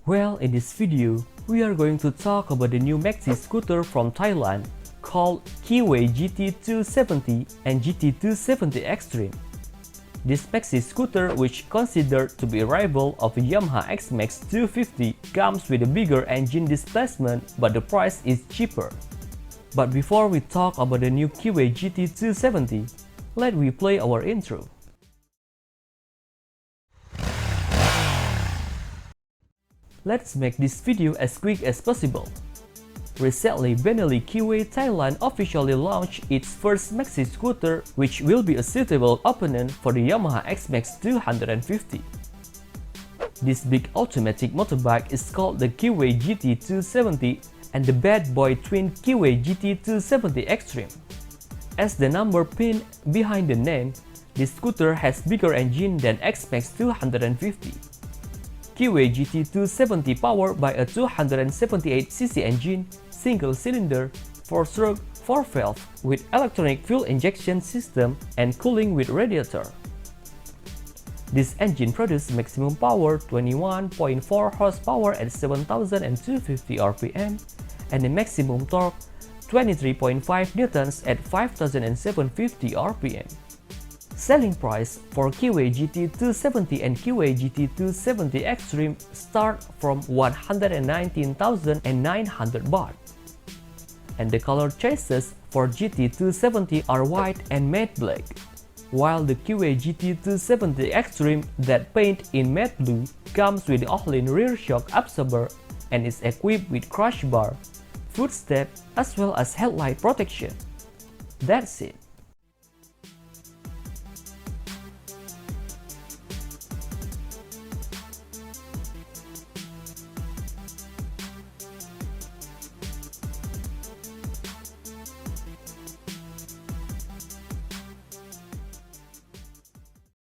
Well, in this video, we are going to talk about the new maxi scooter from Thailand called Keeway Gt270 and Gt270 Extreme. This maxi scooter, which considered to be a rival of the Yamaha X-Max 250, comes with a bigger engine displacement, but the price is cheaper. But before we talk about the new Keeway Gt270, let me play our intro. Let's make this video as quick as possible. Recently, Benelli Keeway Thailand officially launched its first maxi scooter, which will be a suitable opponent for the Yamaha X-Max 250. This big automatic motorbike is called the Keeway Gt270 and the bad boy twin Keeway Gt270 Extreme. As the number pinned behind the name, this scooter has bigger engine than X-Max 250. Keeway Gt270 powered by a 278cc engine, single-cylinder, 4-stroke, 4-valve with electronic fuel injection system and cooling with radiator. This engine produces maximum power 21.4 horsepower at 7,250 rpm and a maximum torque 23.5 newtons at 5,750 rpm. Selling price for Keeway Gt270 and Keeway Gt270 Extreme start from 119,900 baht. And the color choices for Gt270 are white and matte black, while the Keeway Gt270 Extreme that paint in matte blue comes with the OHLINS rear shock absorber and is equipped with crash bar, footstep as well as headlight protection. That's it.